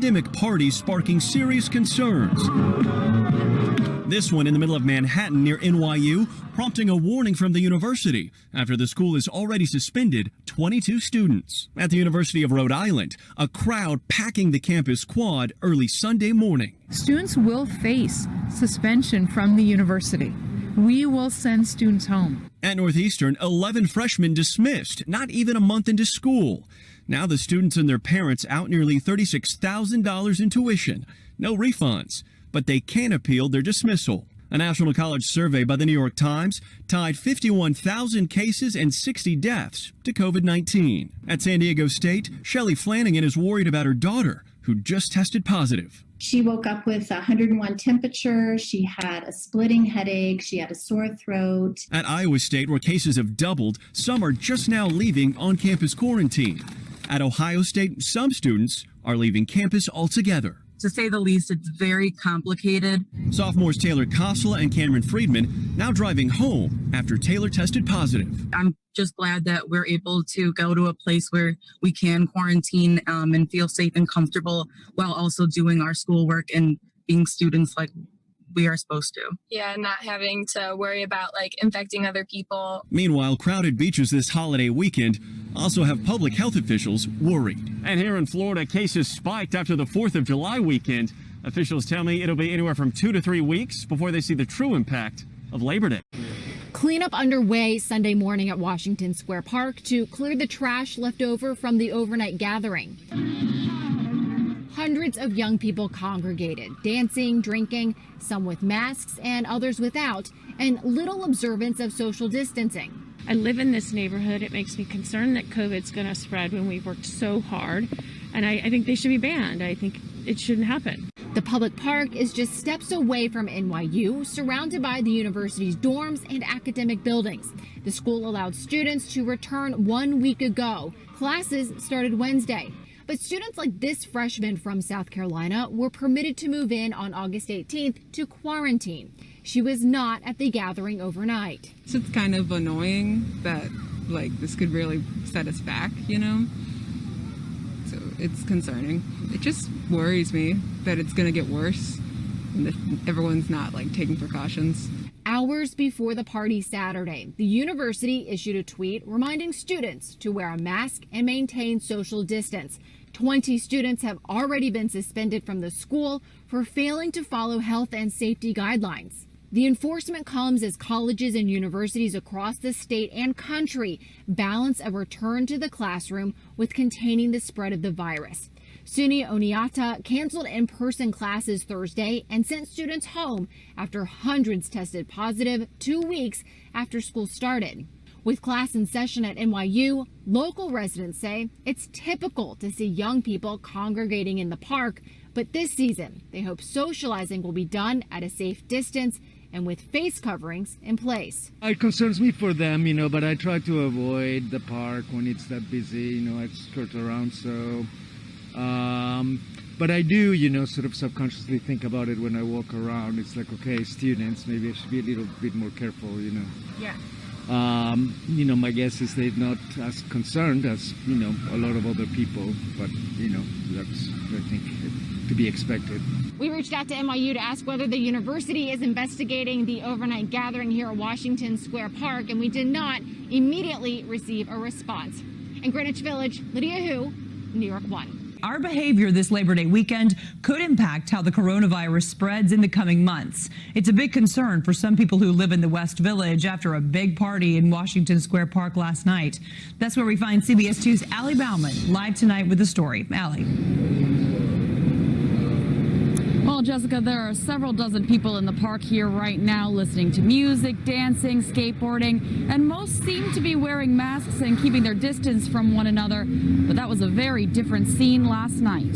pandemic parties sparking serious concerns. This one in the middle of Manhattan near NYU, prompting a warning from the university after the school has already suspended 22 students. At the University of Rhode Island, a crowd packing the campus quad early Sunday morning. Students will face suspension from the university. We will send students home. At Northeastern, 11 freshmen dismissed, not even a month into school. Now the students and their parents out nearly $36,000 in tuition. No refunds, but they can appeal their dismissal. A National College survey by the New York Times tied 51,000 cases and 60 deaths to COVID-19. At San Diego State, Shelley Flanagan is worried about her daughter, who just tested positive. She woke up with 101 temperature, she had a splitting headache, she had a sore throat. At Iowa State, where cases have doubled, some are just now leaving on-campus quarantine. At Ohio State, some students are leaving campus altogether. To say the least, it's very complicated. Sophomores Taylor Kosala and Cameron Friedman now driving home after Taylor tested positive. I'm just glad that we're able to go to a place where we can quarantine and feel safe and comfortable while also doing our schoolwork and being students like we are supposed to. Yeah, not having to worry about like infecting other people. Meanwhile, crowded beaches this holiday weekend also have public health officials worried. And here in Florida, cases spiked after the 4th of July weekend. Officials tell me it'll be anywhere from 2 to 3 weeks before they see the true impact of Labor Day. Cleanup underway Sunday morning at Washington Square Park to clear the trash left over from the overnight gathering. Hundreds of young people congregated, dancing, drinking, some with masks and others without, and little observance of social distancing. I live in this neighborhood. It makes me concerned that COVID's going to spread when we've worked so hard, and I think they should be banned. I think it shouldn't happen. The public park is just steps away from NYU, surrounded by the university's dorms and academic buildings. The school allowed students to return 1 week ago. Classes started Wednesday. But students like this freshman from South Carolina were permitted to move in on August 18th to quarantine. She was not at the gathering overnight. So it's kind of annoying that this could really set us back, you know? So it's concerning. It just worries me that it's going to get worse and that everyone's not taking precautions. Hours before the party Saturday, the university issued a tweet reminding students to wear a mask and maintain social distance. 20 students have already been suspended from the school for failing to follow health and safety guidelines. The enforcement comes as colleges and universities across the state and country balance a return to the classroom with containing the spread of the virus. SUNY Oneonta canceled in-person classes Thursday and sent students home after hundreds tested positive 2 weeks after school started. With class in session at NYU, local residents say it's typical to see young people congregating in the park, but this season they hope socializing will be done at a safe distance and with face coverings in place. It concerns me for them, but I try to avoid the park when it's that busy. I skirt around, so... but I do, sort of subconsciously think about it when I walk around. It's like, okay, students, maybe I should be a little bit more careful, Yeah. My guess is they're not as concerned as, a lot of other people, but, that's, I think, to be expected. We reached out to NYU to ask whether the university is investigating the overnight gathering here at Washington Square Park, and we did not immediately receive a response. In Greenwich Village, Lydia Hu, New York 1. Our behavior this Labor Day weekend could impact how the coronavirus spreads in the coming months. It's a big concern for some people who live in the West Village after a big party in Washington Square Park last night. That's where we find CBS 2's Allie Bauman live tonight with the story. Allie. Well, Jessica, there are several dozen people in the park here right now listening to music, dancing, skateboarding, and most seem to be wearing masks and keeping their distance from one another. But that was a very different scene last night.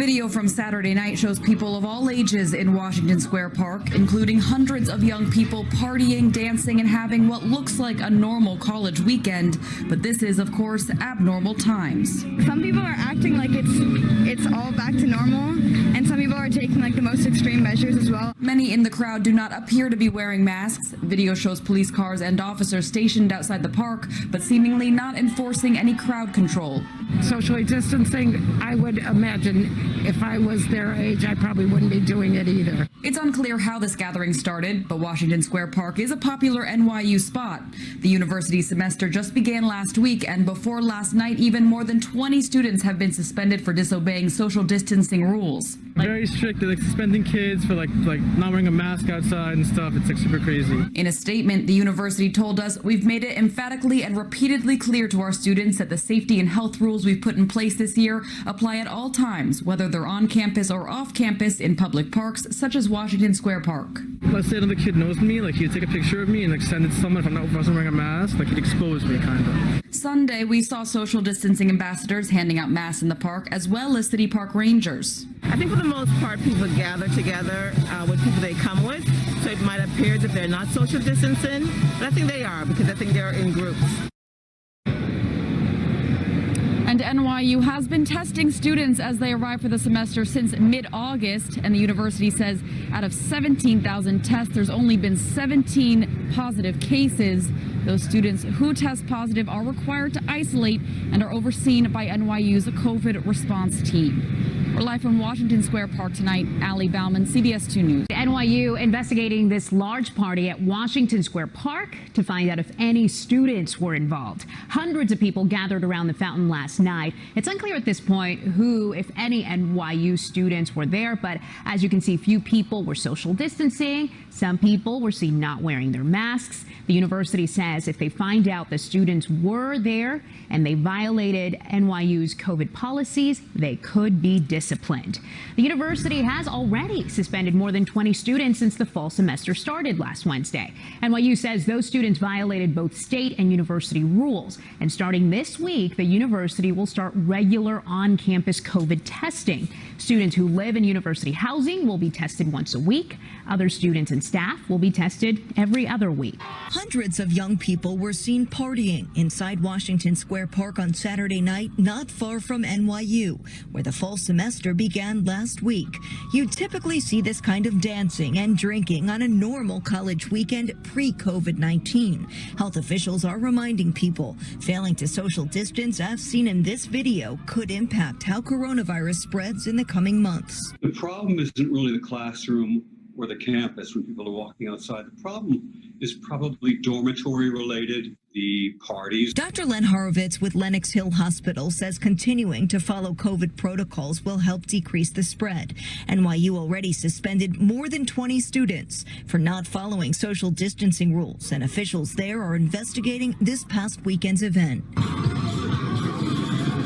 Video from Saturday night shows people of all ages in Washington Square Park, including hundreds of young people partying, dancing, and having what looks like a normal college weekend. But this is, of course, abnormal times. Some people are acting like it's all back to normal, and some people are taking the most extreme measures as well. Many in the crowd do not appear to be wearing masks. Video shows police cars and officers stationed outside the park, but seemingly not enforcing any crowd control. Socially distancing, I would imagine if I was their age, I probably wouldn't be doing it either. It's unclear how this gathering started, but Washington Square Park is a popular NYU spot. The university semester just began last week, and before last night, even more than 20 students have been suspended for disobeying social distancing rules. Very strict. They're suspending kids for like not wearing a mask outside and stuff. It's super crazy. In a statement, the university told us, "We've made it emphatically and repeatedly clear to our students that the safety and health rules we've put in place this year apply at all times, whether they're on campus or off campus in public parks such as Washington Square Park." Let's say another kid knows me, like he'd take a picture of me and send it to someone if I wasn't wearing a mask, he'd expose me kind of. Sunday, we saw social distancing ambassadors handing out masks in the park, as well as city park rangers. I think for the most part, people gather together with people they come with, so it might appear as if they're not social distancing, but I think they are, because I think they're in groups. And NYU has been testing students as they arrive for the semester since mid-August, and the university says out of 17,000 tests, there's only been 17 positive cases. Those students who test positive are required to isolate and are overseen by NYU's COVID response team. We're live from Washington Square Park tonight. Allie Bauman, CBS2 News. NYU investigating this large party at Washington Square Park to find out if any students were involved. Hundreds of people gathered around the fountain last night. It's unclear at this point who, if any, NYU students were there, but as you can see, few people were social distancing. Some people were seen not wearing their masks. The university says if they find out the students were there and they violated NYU's COVID policies, they could be disciplined. The university has already suspended more than 20 students since the fall semester started last Wednesday. NYU says those students violated both state and university rules. And starting this week, the university will start regular on-campus COVID testing. Students who live in university housing will be tested once a week. Other students and staff will be tested every other week. Hundreds of young people were seen partying inside Washington Square Park on Saturday night, not far from NYU, where the fall semester began last week. You typically see this kind of dancing and drinking on a normal college weekend pre-COVID-19. Health officials are reminding people failing to social distance, as seen in this video, could impact how coronavirus spreads in the coming months. The problem isn't really the classroom or the campus when people are walking outside. The problem is probably dormitory related, the parties. Dr. Len Horowitz with Lenox Hill Hospital says continuing to follow COVID protocols will help decrease the spread. NYU already suspended more than 20 students for not following social distancing rules, and officials there are investigating this past weekend's event.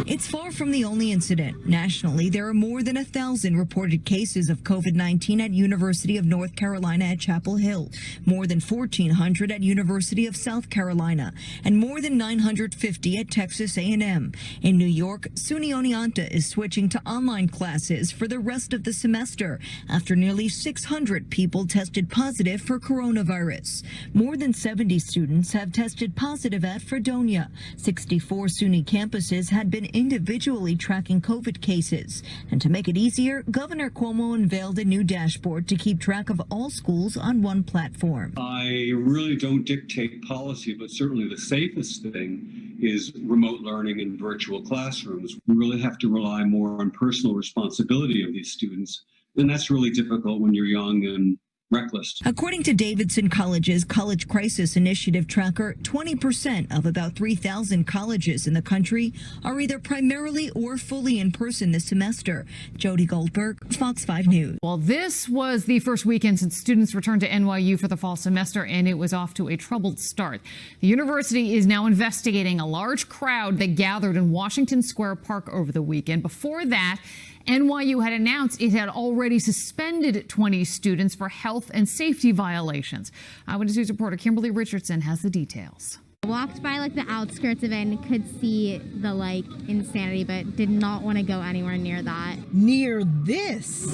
It's far from the only incident. Nationally, there are more than 1,000 reported cases of COVID-19 at University of North Carolina at Chapel Hill, more than 1,400 at University of South Carolina, and more than 950 at Texas A&M. In New York, SUNY Oneonta is switching to online classes for the rest of the semester after nearly 600 people tested positive for coronavirus. More than 70 students have tested positive at Fredonia. 64 SUNY campuses had been individually tracking COVID cases. And to make it easier, Governor Cuomo unveiled a new dashboard to keep track of all schools on one platform. I really don't dictate policy, but certainly the safest thing is remote learning in virtual classrooms. We really have to rely more on personal responsibility of these students. And that's really difficult when you're young and reckless. According to Davidson College's College Crisis Initiative tracker, 20% of about 3,000 colleges in the country are either primarily or fully in person this semester. Jody Goldberg, Fox 5 News. Well, this was the first weekend since students returned to NYU for the fall semester, and it was off to a troubled start. The university is now investigating a large crowd that gathered in Washington Square Park over the weekend. Before that, NYU had announced it had already suspended 20 students for health and safety violations. Eyewitness News reporter Kimberly Richardson has the details. I walked by the outskirts of it and could see the insanity, but did not want to go anywhere near that. Near this.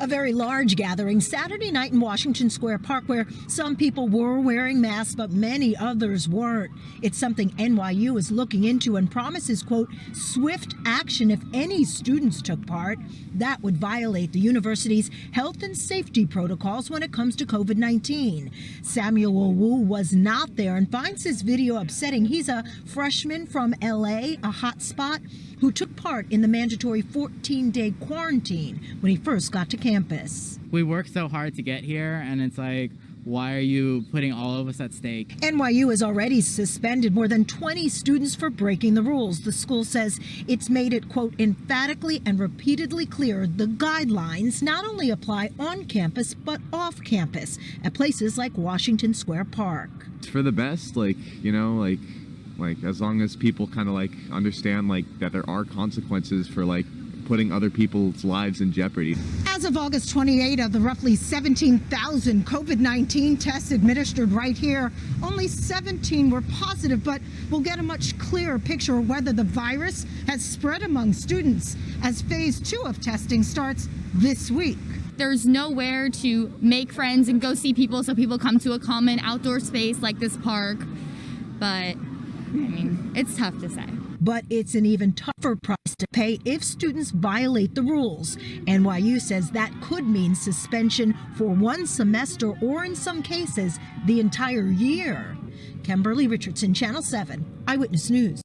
A very large gathering Saturday night in Washington Square Park where some people were wearing masks, but many others weren't. It's something NYU is looking into and promises, quote, swift action if any students took part. That would violate the university's health and safety protocols when it comes to COVID-19. Samuel Wu was not there and finds his video upsetting. He's a freshman from LA, a hot spot, who took part in the mandatory 14-day quarantine when he first got to campus. We worked so hard to get here, and it's like, why are you putting all of us at stake? NYU has already suspended more than 20 students for breaking the rules. The school says it's made it, quote, emphatically and repeatedly clear the guidelines not only apply on campus, but off campus at places like Washington Square Park. It's for the best, like as long as people kind of understand that there are consequences for putting other people's lives in jeopardy. As of August 28, of the roughly 17,000 COVID-19 tests administered right here, only 17 were positive, but we'll get a much clearer picture of whether the virus has spread among students as phase 2 of testing starts this week. There's nowhere to make friends and go see people, so people come to a common outdoor space like this park, but it's tough to say. But it's an even tougher price to pay if students violate the rules. NYU says that could mean suspension for one semester or, in some cases, the entire year. Kimberly Richardson, Channel 7, Eyewitness News.